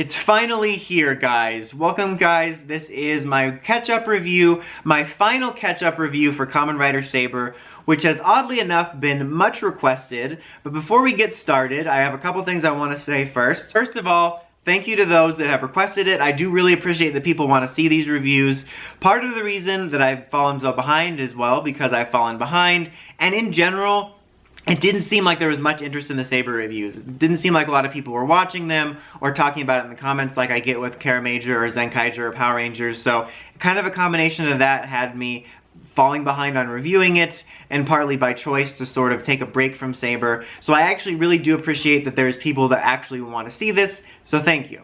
It's finally here, guys. Welcome, guys. This is my catch-up review, my final catch-up review for Kamen Rider Saber, which has oddly enough been much requested. But before we get started, I have a couple things I want to say first. First of all, thank you to those that have requested it. I do really appreciate that people want to see these reviews. Part of the reason that I've fallen so behind as well, because I've fallen behind, and in general, it didn't seem like there was much interest in the Saber reviews. It didn't seem like a lot of people were watching them or talking about it in the comments like I get with Kara Major or Zenkaiger or Power Rangers. So kind of a combination of that had me falling behind on reviewing it, and partly by choice to sort of take a break from Saber. So I actually really do appreciate that there's people that actually want to see this, so thank you.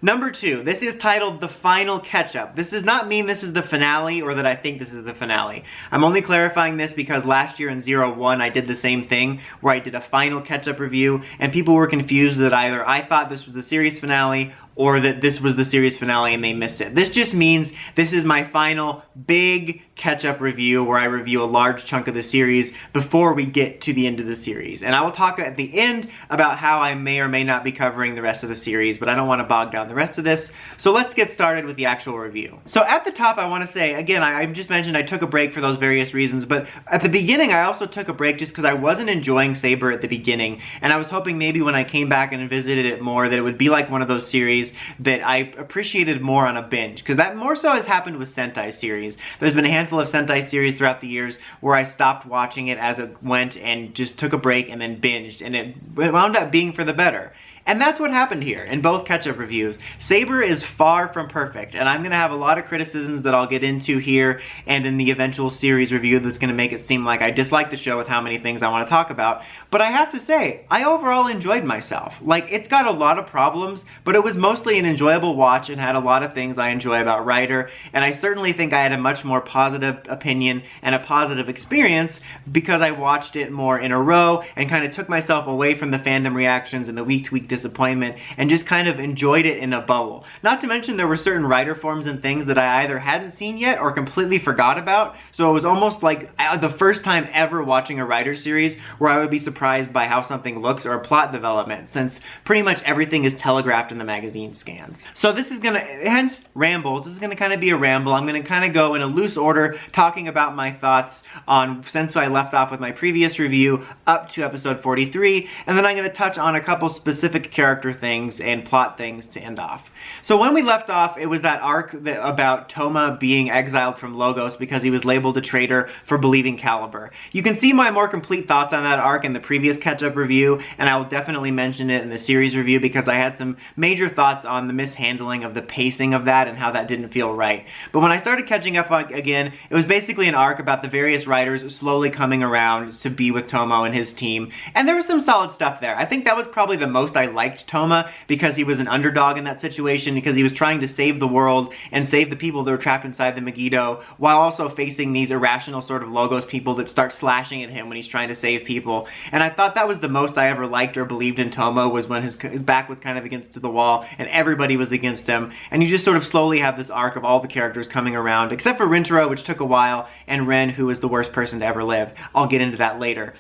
Number 2, this is titled The Final Catch-Up. This does not mean this is the finale or that I think this is the finale. I'm only clarifying this because last year in 01 I did the same thing where I did a final catch-up review and people were confused that either I thought this was the series finale or that this was the series finale and they missed it. This just means this is my final big catch-up review where I review a large chunk of the series before we get to the end of the series. And I will talk at the end about how I may or may not be covering the rest of the series, but I don't want to bog down the rest of this. So let's get started with the actual review. So at the top I want to say, again, I just mentioned I took a break for those various reasons, but at the beginning I also took a break just because I wasn't enjoying Saber at the beginning, and I was hoping maybe when I came back and visited it more that it would be like one of those series that I appreciated more on a binge, because that more so has happened with Sentai series. There's been a handful of Sentai series throughout the years where I stopped watching it as it went and just took a break and then binged, and it wound up being for the better. And that's what happened here in both catch-up reviews. Saber is far from perfect, and I'm going to have a lot of criticisms that I'll get into here and in the eventual series review that's going to make it seem like I dislike the show with how many things I want to talk about. But I have to say, I overall enjoyed myself. Like, it's got a lot of problems, but it was mostly an enjoyable watch and had a lot of things I enjoy about Rider, and I certainly think I had a much more positive opinion and a positive experience because I watched it more in a row and kind of took myself away from the fandom reactions and the week-to-week disappointment and just kind of enjoyed it in a bubble. Not to mention there were certain Rider forms and things that I either hadn't seen yet or completely forgot about, so it was almost like the first time ever watching a Rider series where I would be surprised by how something looks or a plot development, since pretty much everything is telegraphed in the magazine scans. So this is gonna, hence rambles, this is gonna kind of be a ramble. I'm gonna kind of go in a loose order talking about my thoughts on since I left off with my previous review up to episode 43, and then I'm gonna touch on a couple specific character things and plot things to end off. So when we left off, it was that arc about Toma being exiled from Logos because he was labeled a traitor for believing Calibur. You can see my more complete thoughts on that arc in the previous catch-up review, and I will definitely mention it in the series review because I had some major thoughts on the mishandling of the pacing of that and how that didn't feel right. But when I started catching up on again, it was basically an arc about the various writers slowly coming around to be with Tomo and his team, and there was some solid stuff there. I think that was probably the most I liked Toma because he was an underdog in that situation, because he was trying to save the world and save the people that were trapped inside the Megiddo while also facing these irrational sort of Logos people that start slashing at him when he's trying to save people. And I thought that was the most I ever liked or believed in Tomo, was when his back was kind of against the wall and everybody was against him, and you just sort of slowly have this arc of all the characters coming around, except for Rintaro, which took a while, and Ren, who was the worst person to ever live. I'll get into that later.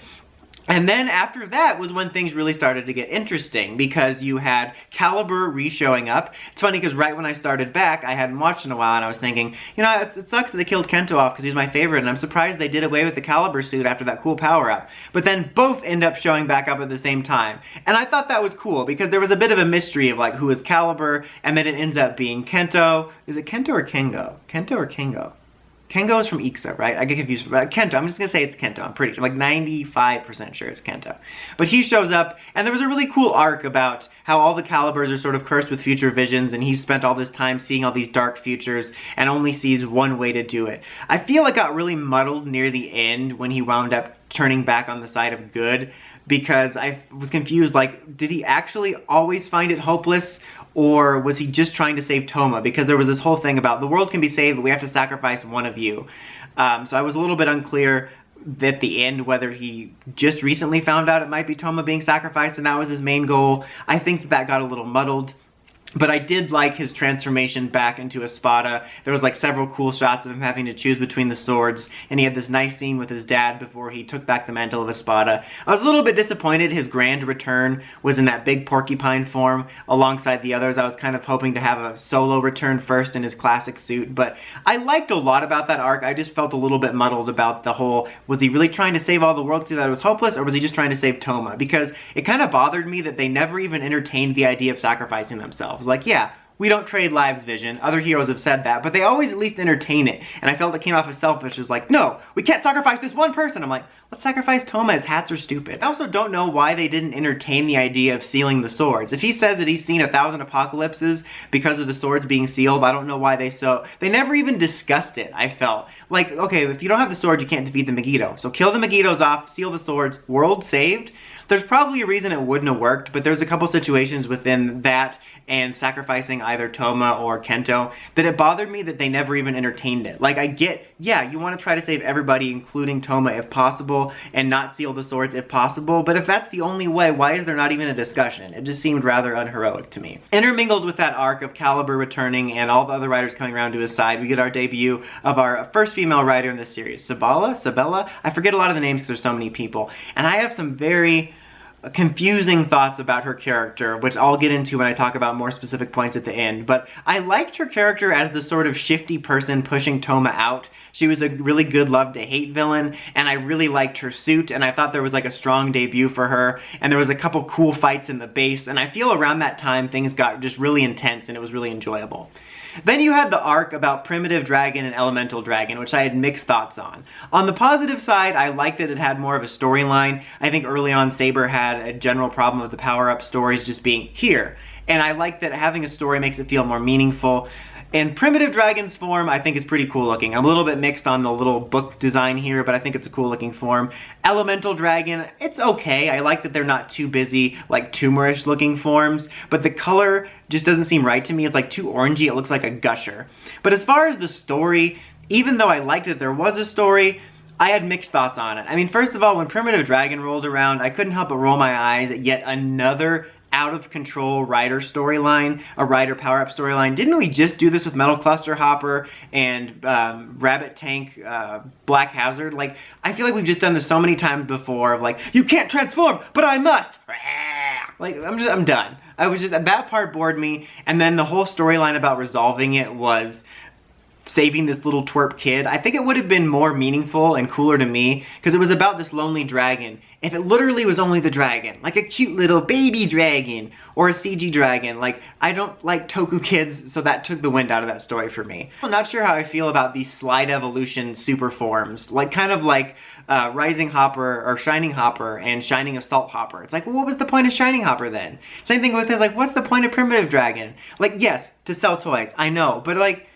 And then after that was when things really started to get interesting, because you had Calibur re-showing up. It's funny because right when I started back, I hadn't watched in a while, and I was thinking, you know, it sucks that they killed Kento off because he's my favorite, and I'm surprised they did away with the Calibur suit after that cool power-up. But then both end up showing back up at the same time. And I thought that was cool because there was a bit of a mystery of like who is Calibur, and then it ends up being Kento. Is it Kento or Kengo? Kento or Kengo? Kengo is from Ixo, right? I get confused about Kento. I'm just gonna say it's Kento. I'm pretty sure, like 95% sure it's Kento. But he shows up, and there was a really cool arc about how all the Caliburs are sort of cursed with future visions, and he's spent all this time seeing all these dark futures and only sees one way to do it. I feel it got really muddled near the end when he wound up turning back on the side of good, because I was confused, like, did he actually always find it hopeless? Or was he just trying to save Toma? Because there was this whole thing about the world can be saved, but we have to sacrifice one of you. So I was a little bit unclear at the end whether he just recently found out it might be Toma being sacrificed and that was his main goal. I think that got a little muddled. But I did like his transformation back into Espada. There was like several cool shots of him having to choose between the swords, and he had this nice scene with his dad before he took back the mantle of Espada. I was a little bit disappointed his grand return was in that big porcupine form alongside the others. I was kind of hoping to have a solo return first in his classic suit, but I liked a lot about that arc. I just felt a little bit muddled about the whole, was he really trying to save all the world because that it was hopeless, or was he just trying to save Toma? Because it kind of bothered me that they never even entertained the idea of sacrificing themselves. Like, yeah, we don't trade lives, Vision. Other heroes have said that, but they always at least entertain it. And I felt it came off as selfish, as like, no, we can't sacrifice this one person. I'm like, let's sacrifice Toma, his hats are stupid. I also don't know why they didn't entertain the idea of sealing the swords. If he says that he's seen 1,000 apocalypses because of the swords being sealed, I don't know why they never even discussed it, I felt. Like, okay, if you don't have the swords, you can't defeat the Megiddo. So kill the Megiddos off, seal the swords, world saved. There's probably a reason it wouldn't have worked, but there's a couple situations within that and sacrificing either Toma or Kento that it bothered me that they never even entertained it. Like, I get, yeah, you want to try to save everybody, including Toma if possible, and not seal the swords if possible, but if that's the only way, why is there not even a discussion? It just seemed rather unheroic to me. Intermingled with that arc of Calibur returning and all the other riders coming around to his side, we get our debut of our first female rider in this series, Sabella? I forget a lot of the names because there's so many people, and I have some very confusing thoughts about her character, which I'll get into when I talk about more specific points at the end, but I liked her character as the sort of shifty person pushing Toma out. She was a really good love-to-hate villain, and I really liked her suit, and I thought there was like a strong debut for her, and there was a couple cool fights in the base, and I feel around that time things got just really intense and it was really enjoyable. Then you had the arc about Primitive Dragon and Elemental Dragon, which I had mixed thoughts on. On the positive side, I liked that it had more of a storyline. I think early on Saber had a general problem of the power-up stories just being here. And I like that having a story makes it feel more meaningful. And Primitive Dragon's form, I think, is pretty cool looking. I'm a little bit mixed on the little book design here, but I think it's a cool looking form. Elemental Dragon, it's okay. I like that they're not too busy, like tumorish looking forms, but the color just doesn't seem right to me. It's like too orangey, it looks like a gusher. But as far as the story, even though I liked that there was a story, I had mixed thoughts on it. I mean, first of all, when Primitive Dragon rolled around, I couldn't help but roll my eyes at yet another out-of-control rider storyline, a rider power-up storyline. Didn't we just do this with Metal Cluster Hopper and Rabbit Tank Black Hazard? Like, I feel like we've just done this so many times before of like, you can't transform, but I must! Like, I'm done. That part bored me, and then the whole storyline about resolving it was saving this little twerp kid. I think it would have been more meaningful and cooler to me because it was about this lonely dragon. If it literally was only the dragon, like a cute little baby dragon or a CG dragon, like, I don't like Toku kids, so that took the wind out of that story for me. I'm not sure how I feel about these slide evolution super forms, like kind of like Rising Hopper or Shining Hopper and Shining Assault Hopper. It's like, well, what was the point of Shining Hopper then? Same thing with this, like, what's the point of Primitive Dragon? Like, yes, to sell toys, I know, but like,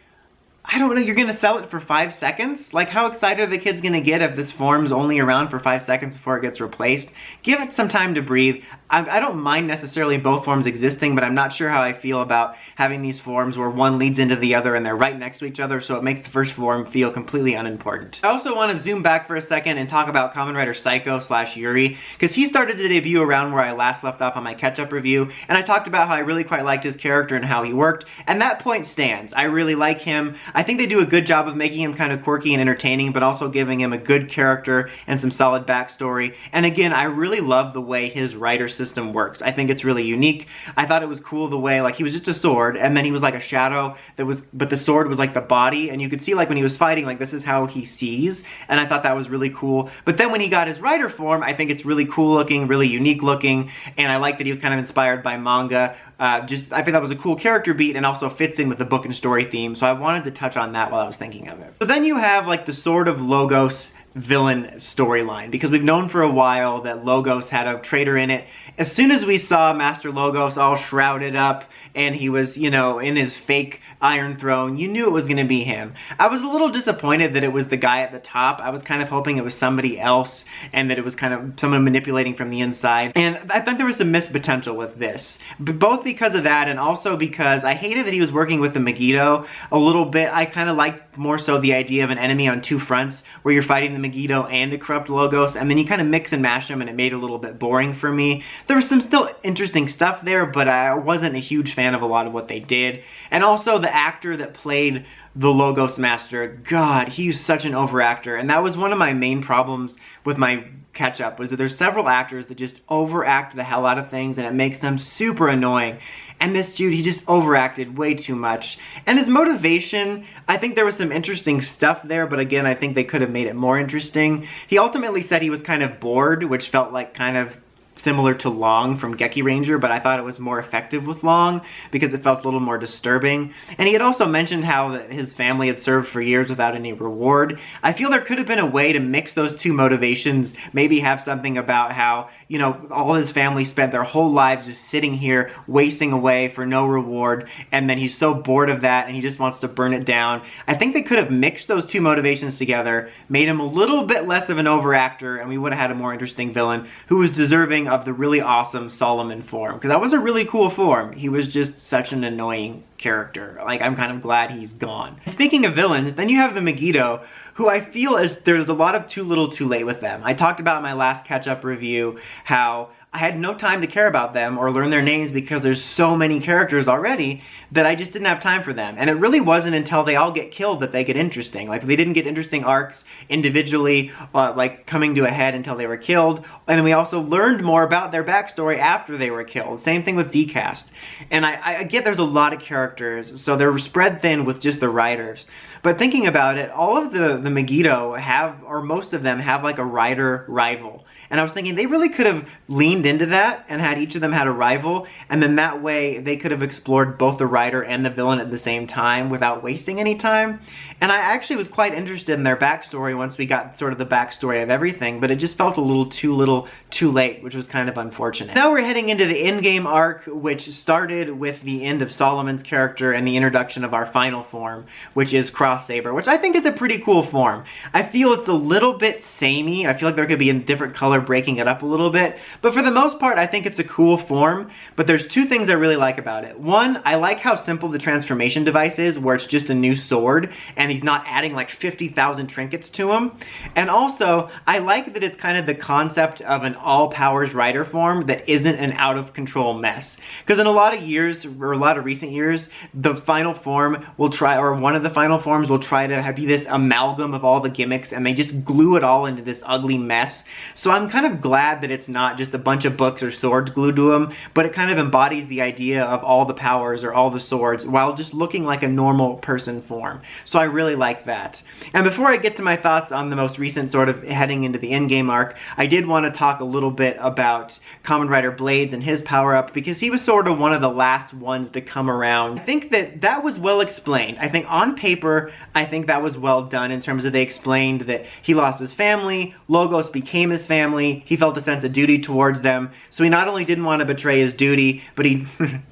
I don't know, you're gonna sell it for 5 seconds? Like, how excited are the kids gonna get if this form's only around for 5 seconds before it gets replaced? Give it some time to breathe. I don't mind necessarily both forms existing, but I'm not sure how I feel about having these forms where one leads into the other and they're right next to each other, so it makes the first form feel completely unimportant. I also want to zoom back for a second and talk about Kamen Rider Saikou / Yuri, because he started to debut around where I last left off on my catch-up review, and I talked about how I really quite liked his character and how he worked, and that point stands. I really like him. I think they do a good job of making him kind of quirky and entertaining, but also giving him a good character and some solid backstory. And again, I really love the way his rider system works. I think it's really unique. I thought it was cool the way, like, he was just a sword, and then he was like a shadow that was, but the sword was like the body, and you could see, like, when he was fighting, like, this is how he sees, and I thought that was really cool. But then when he got his rider form, I think it's really cool looking, really unique looking, and I like that he was kind of inspired by manga. I think that was a cool character beat and also fits in with the book and story theme, so I wanted to touch on that while I was thinking of it. So then you have, like, the Sword of Logos villain storyline, because we've known for a while that Logos had a traitor in it. As soon as we saw Master Logos all shrouded up and he was, you know, in his fake Iron Throne, you knew it was going to be him. I was a little disappointed that it was the guy at the top. I was kind of hoping it was somebody else and that it was kind of someone manipulating from the inside. And I thought there was some missed potential with this. Both because of that and also because I hated that he was working with the Megiddo a little bit. I kind of liked more so the idea of an enemy on two fronts where you're fighting the the Megiddo and to corrupt Logos, and then you kind of mix and mash them and it made it a little bit boring for me. There was some still interesting stuff there, but I wasn't a huge fan of a lot of what they did. And also the actor that played the Logos Master, God, he's such an overactor, and that was one of my main problems with my catch-up, was that there's several actors that just overact the hell out of things and it makes them super annoying. And this dude, he just overacted way too much. And his motivation, I think there was some interesting stuff there, but again, I think they could have made it more interesting. He ultimately said he was kind of bored, which felt like kind of similar to Long from Geki Ranger, but I thought it was more effective with Long because it felt a little more disturbing. And he had also mentioned how that his family had served for years without any reward. I feel there could have been a way to mix those two motivations, maybe have something about how, you know, all his family spent their whole lives just sitting here wasting away for no reward, and then he's so bored of that and he just wants to burn it down. I think they could have mixed those two motivations together, made him a little bit less of an overactor, and we would have had a more interesting villain who was deserving of the really awesome Solomon form, because that was a really cool form. He was just such an annoying character. Like, I'm kind of glad he's gone. Speaking of villains, then you have the Megiddo, who I feel is there's a lot of too little too late with them. I talked about in my last catch-up review how I had no time to care about them or learn their names because there's so many characters already that I just didn't have time for them. And it really wasn't until they all get killed that they get interesting. Like, they didn't get interesting arcs individually, like coming to a head until they were killed. And then we also learned more about their backstory after they were killed. Same thing with Decast. And I get there's a lot of characters, so they're spread thin with just the writers. But thinking about it, all of the Megiddo have, or most of them have, like a rider rival. And I was thinking they really could have leaned into that and had each of them had a rival, and then that way they could have explored both the rider and the villain at the same time without wasting any time. And I actually was quite interested in their backstory once we got sort of the backstory of everything, but it just felt a little too late, which was kind of unfortunate. Now we're heading into the endgame arc, which started with the end of Solomon's character and the introduction of our final form, which is Cross Saber, which I think is a pretty cool form. I feel it's a little bit samey. I feel like there could be a different color breaking it up a little bit, but for the most part I think it's a cool form. But there's two things I really like about it. One, I like how simple the transformation device is, where it's just a new sword and he's not adding like 50,000 trinkets to him. And also I like that it's kind of the concept of an all powers rider form that isn't an out of control mess, because in a lot of years, or a lot of recent years, the final form will try, or one of the final forms will try to be this amalgam of all the gimmicks, and they just glue it all into this ugly mess. So I'm kind of glad that it's not just a bunch of books or swords glued to them, but it kind of embodies the idea of all the powers or all the swords while just looking like a normal person form. So I really like that. And before I get to my thoughts on the most recent sort of heading into the endgame arc, I did want to talk a little bit about Kamen Rider Blades and his power-up, because he was sort of one of the last ones to come around. I think that was well explained. I think on paper, I think that was well done in terms of they explained that he lost his family, Logos became his family, he felt a sense of duty towards them, so he not only didn't want to betray his duty, but he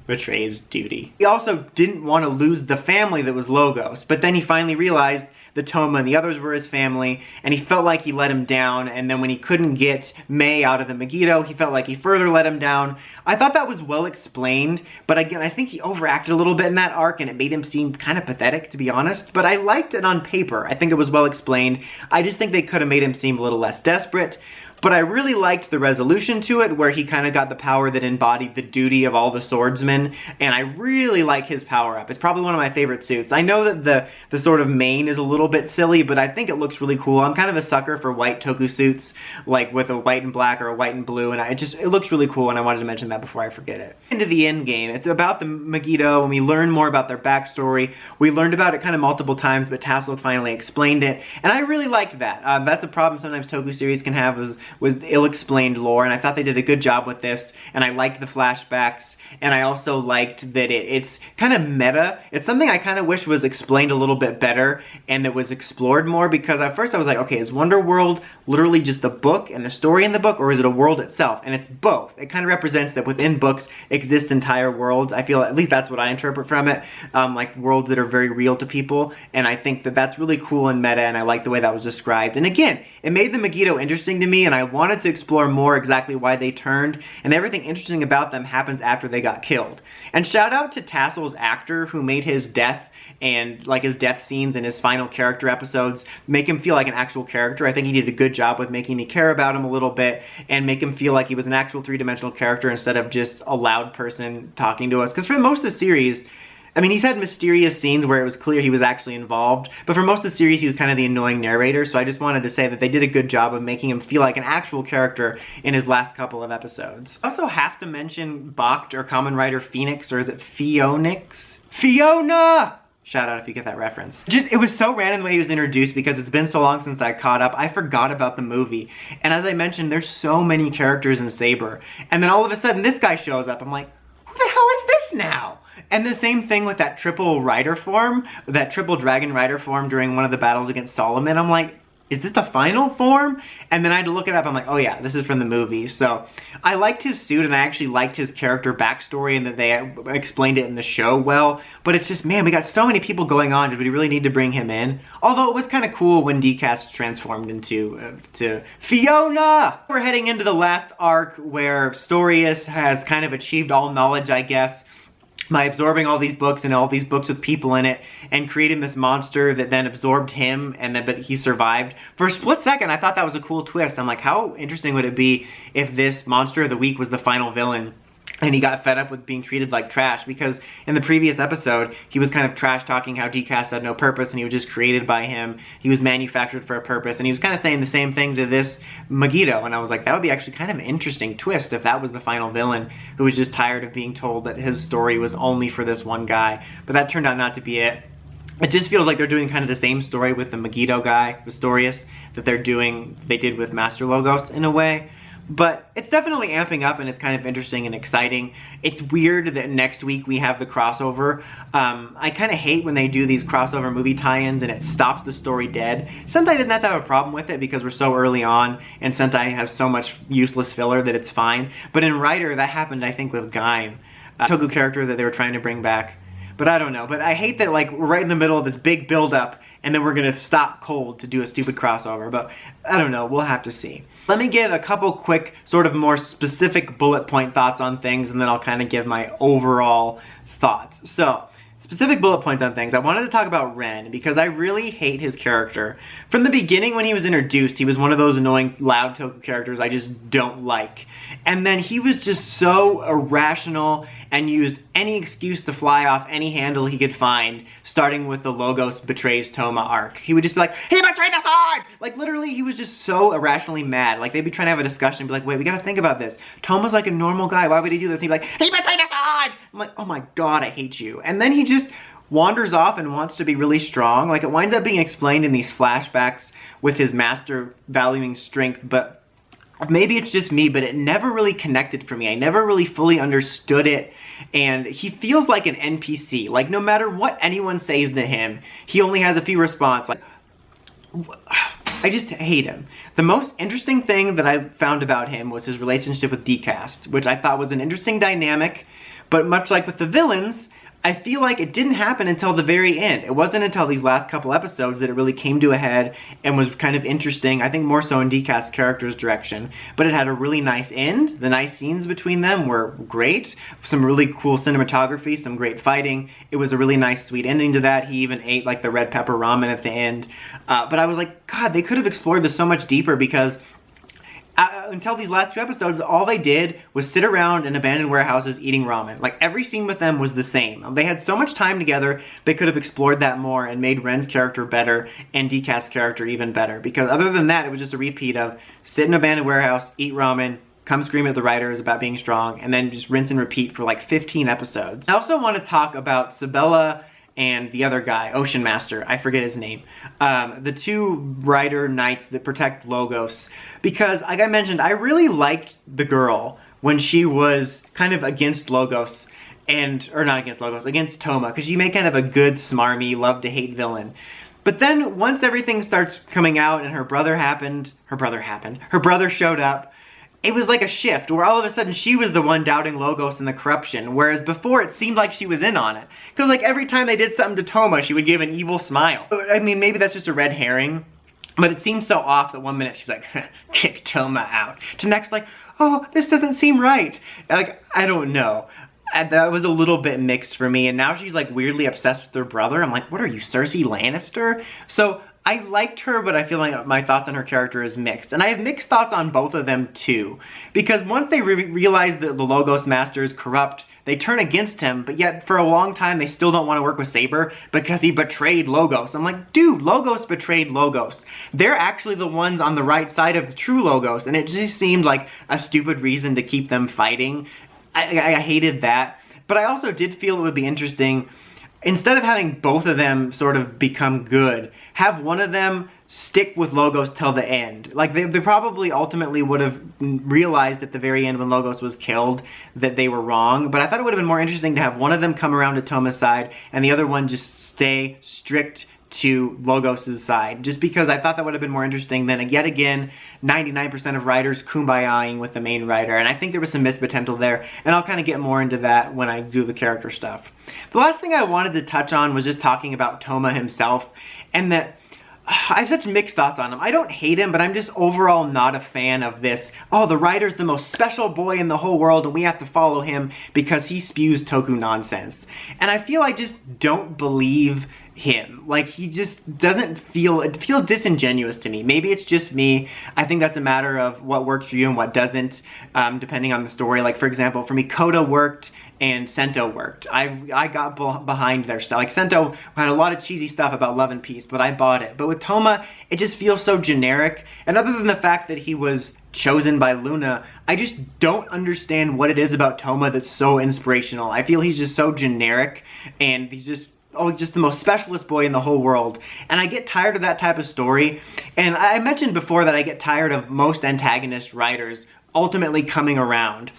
betray his duty. He also didn't want to lose the family that was Logos, but then he finally realized the Toma and the others were his family, and he felt like he let him down, and then when he couldn't get May out of the Megiddo, he felt like he further let him down. I thought that was well explained, but again, I think he overacted a little bit in that arc, and it made him seem kind of pathetic, to be honest, but I liked it on paper. I think it was well explained. I just think they could have made him seem a little less desperate. But I really liked the resolution to it, where he kind of got the power that embodied the duty of all the swordsmen, and I really like his power-up. It's probably one of my favorite suits. I know that the sort of mane is a little bit silly, but I think it looks really cool. I'm kind of a sucker for white toku suits, like with a white and black or a white and blue, and it looks really cool, and I wanted to mention that before I forget it. Into the end game, it's about the Megiddo, and we learn more about their backstory. We learned about it kind of multiple times, but Tassel finally explained it, and I really liked that. That's a problem sometimes toku series can have, was ill-explained lore, and I thought they did a good job with this, and I liked the flashbacks, and I also liked that it's kind of meta. It's something I kind of wish was explained a little bit better, and it was explored more, because at first I was like, okay, is Wonder World literally just the book and the story in the book, or is it a world itself? And it's both. It kind of represents that within books exist entire worlds. I feel, at least that's what I interpret from it, like worlds that are very real to people, and I think that that's really cool and meta, and I like the way that was described. And again, it made the Megiddo interesting to me, and I wanted to explore more exactly why they turned, and everything interesting about them happens after they got killed. And shout out to Tassel's actor who made his death and like his death scenes and his final character episodes make him feel like an actual character. I think he did a good job with making me care about him a little bit and make him feel like he was an actual three-dimensional character instead of just a loud person talking to us. Because for most of the series, I mean, he's had mysterious scenes where it was clear he was actually involved, but for most of the series he was kind of the annoying narrator, so I just wanted to say that they did a good job of making him feel like an actual character in his last couple of episodes. I also have to mention Bakht, or Kamen Rider Phoenix, or is it Phoenix? Fiona! Shout out if you get that reference. It was so random the way he was introduced because it's been so long since I caught up. I forgot about the movie. And as I mentioned, there's so many characters in Saber. And then all of a sudden this guy shows up. I'm like, who the hell is this now? And the same thing with that triple rider form, that triple dragon rider form during one of the battles against Solomon. I'm like, is this the final form? And then I had to look it up. I'm like, oh yeah, this is from the movie. So I liked his suit and I actually liked his character backstory and that they explained it in the show well. But it's just, man, we got so many people going on. Did we really need to bring him in? Although it was kind of cool when Decast transformed into to Fiona. We're heading into the last arc where Storius has kind of achieved all knowledge, I guess, by absorbing all these books and all these books with people in it and creating this monster that then absorbed him but he survived. For a split second, I thought that was a cool twist. I'm like, how interesting would it be if this monster of the week was the final villain and he got fed up with being treated like trash? Because in the previous episode, he was kind of trash talking how Decast had no purpose and he was just created by him. He was manufactured for a purpose, and he was kind of saying the same thing to this Megiddo, and I was like, that would be actually kind of an interesting twist if that was the final villain who was just tired of being told that his story was only for this one guy. But that turned out not to be it. It just feels like they're doing kind of the same story with the Megiddo guy, the Storius, that they did with Master Logos in a way. But it's definitely amping up and it's kind of interesting and exciting. It's weird that next week we have the crossover. I kind of hate when they do these crossover movie tie-ins and it stops the story dead. Sentai doesn't have to have a problem with it because we're so early on and Sentai has so much useless filler that it's fine. But in Rider, that happened, I think, with Gaim, a Toku character that they were trying to bring back. But I don't know. But I hate that, like, we're right in the middle of this big build-up and then we're gonna stop cold to do a stupid crossover. But I don't know, we'll have to see. Let me give a couple quick, sort of more specific bullet point thoughts on things, and then I'll kind of give my overall thoughts. So, specific bullet points on things. I wanted to talk about Ren because I really hate his character. From the beginning when he was introduced, he was one of those annoying loud Toku characters I just don't like. And then he was just so irrational and used any excuse to fly off any handle he could find, starting with the Logos betrays Toma arc. He would just be like, he betrayed us all! Like, literally, he was just so irrationally mad. Like, they'd be trying to have a discussion and be like, wait, we gotta think about this. Toma's like a normal guy, why would he do this? And he'd be like, he betrayed us all! I'm like, oh my god, I hate you. And then he just wanders off and wants to be really strong. Like, it winds up being explained in these flashbacks with his master valuing strength, but maybe it's just me, but it never really connected for me. I never really fully understood it, and he feels like an NPC. Like, no matter what anyone says to him, he only has a few responses. Like, I just hate him. The most interesting thing that I found about him was his relationship with Decast, which I thought was an interesting dynamic, but much like with the villains, I feel like it didn't happen until the very end. It wasn't until these last couple episodes that it really came to a head and was kind of interesting, I think more so in Decast's character's direction. But it had a really nice end. The nice scenes between them were great. Some really cool cinematography, some great fighting. It was a really nice, sweet ending to that. He even ate like the red pepper ramen at the end. But I was like, God, they could have explored this so much deeper because until these last two episodes, all they did was sit around in abandoned warehouses eating ramen. Like, every scene with them was the same. They had so much time together, they could have explored that more and made Ren's character better and Decast's character even better. Because other than that, it was just a repeat of sit in an abandoned warehouse, eat ramen, come scream at the writers about being strong, and then just rinse and repeat for like 15 episodes. I also want to talk about Sabella and the other guy, Ocean Master, I forget his name. The two rider knights that protect Logos. Because, like I mentioned, I really liked the girl when she was kind of against Logos, or not against Logos, against Toma, because she made kind of a good, smarmy, love-to-hate villain. But then, once everything starts coming out and her brother showed up, it was like a shift where all of a sudden she was the one doubting Logos and the corruption, whereas before it seemed like she was in on it. Because like every time they did something to Toma, she would give an evil smile. I mean, maybe that's just a red herring, But it seems so off that one minute she's like, kick Toma out. To next, like, oh, this doesn't seem right. Like, I don't know. That was a little bit mixed for me. And now she's like weirdly obsessed with her brother. I'm like, what are you, Cersei Lannister? So I liked her, but I feel like my thoughts on her character is mixed. And I have mixed thoughts on both of them too. Because once they realize that the Logos Master is corrupt, they turn against him, but yet for a long time they still don't want to work with Saber because he betrayed Logos. I'm like, dude, Logos betrayed Logos. They're actually the ones on the right side of the true Logos, and it just seemed like a stupid reason to keep them fighting. I hated that. But I also did feel it would be interesting, instead of having both of them sort of become good, have one of them stick with Logos till the end. Like, they probably ultimately would have realized at the very end when Logos was killed that they were wrong, but I thought it would have been more interesting to have one of them come around to Toma's side and the other one just stay strict to Logos' side, just because I thought that would have been more interesting than, yet again, 99% of writers kumbayaing with the main writer, and I think there was some missed potential there, and I'll kind of get more into that when I do the character stuff. The last thing I wanted to touch on was just talking about Toma himself, and that I have such mixed thoughts on him. I don't hate him, but I'm just overall not a fan of this, oh, the writer's the most special boy in the whole world and we have to follow him because he spews toku nonsense. And I feel I just don't believe him. Like, he just doesn't feel, it feels disingenuous to me. Maybe it's just me. I think that's a matter of what works for you and what doesn't, depending on the story. Like, for example, for me, Koda worked and Sento worked. I got behind their stuff. Like, Sento had a lot of cheesy stuff about love and peace, but I bought it. But with Toma, it just feels so generic. And other than the fact that he was chosen by Luna, I just don't understand what it is about Toma that's so inspirational. I feel he's just so generic, and he's just, oh, just the most specialist boy in the whole world. And I get tired of that type of story. And I mentioned before that I get tired of most antagonist writers ultimately coming around.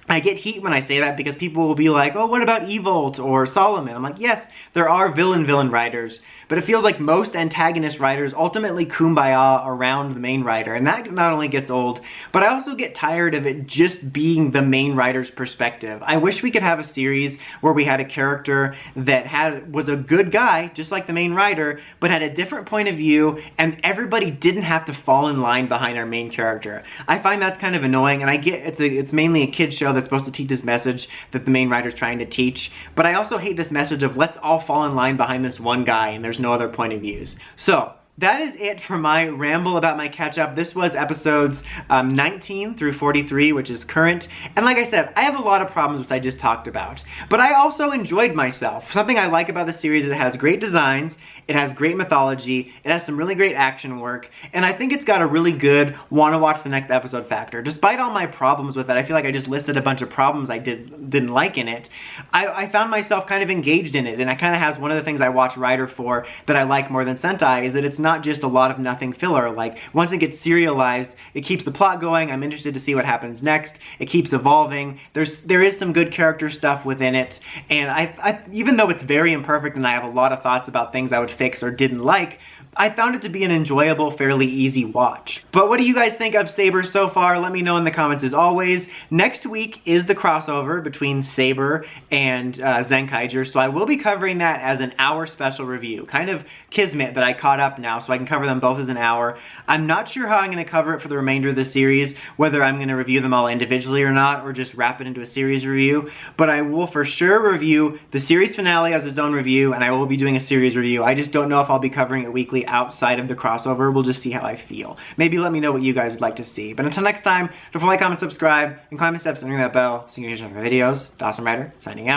I get heat when I say that because people will be like, oh, what about Evolt or Solomon? I'm like, yes, there are villain writers, but it feels like most antagonist writers ultimately kumbaya around the main writer, and that not only gets old, but I also get tired of it just being the main writer's perspective. I wish we could have a series where we had a character that was a good guy, just like the main writer, but had a different point of view, and everybody didn't have to fall in line behind our main character. I find that's kind of annoying, and I get it's mainly a kid's show that's supposed to teach this message that the main writer's trying to teach, but I also hate this message of let's all fall in line behind this one guy and there's no other point of views. So that is it for my ramble about my catch-up. This was episodes 19 through 43, which is current. And like I said, I have a lot of problems which I just talked about. But I also enjoyed myself. Something I like about the series is it has great designs, it has great mythology, it has some really great action work, and I think it's got a really good wanna watch the next episode factor. Despite all my problems with it, I feel like I just listed a bunch of problems I didn't like in it. I found myself kind of engaged in it, and it kind of has one of the things I watch Rider for that I like more than Sentai is that it's not just a lot of nothing filler. Like, once it gets serialized, it keeps the plot going. I'm interested to see what happens next. It keeps evolving. There is some good character stuff within it, and I even though it's very imperfect and I have a lot of thoughts about things I would fix or didn't like, I found it to be an enjoyable, fairly easy watch. But what do you guys think of Saber so far? Let me know in the comments as always. Next week is the crossover between Saber and Zenkaiger, so I will be covering that as an hour special review. Kind of kismet that I caught up now, so I can cover them both as an hour. I'm not sure how I'm going to cover it for the remainder of the series, whether I'm going to review them all individually or not, or just wrap it into a series review, but I will for sure review the series finale as its own review, and I will be doing a series review. I just don't know if I'll be covering it weekly outside of the crossover. We'll just see how I feel. Maybe let me know what you guys would like to see. But until next time, don't forget to like, comment, subscribe, and climb the steps and ring that bell so you can catch up for videos. Dawson Rider, signing out.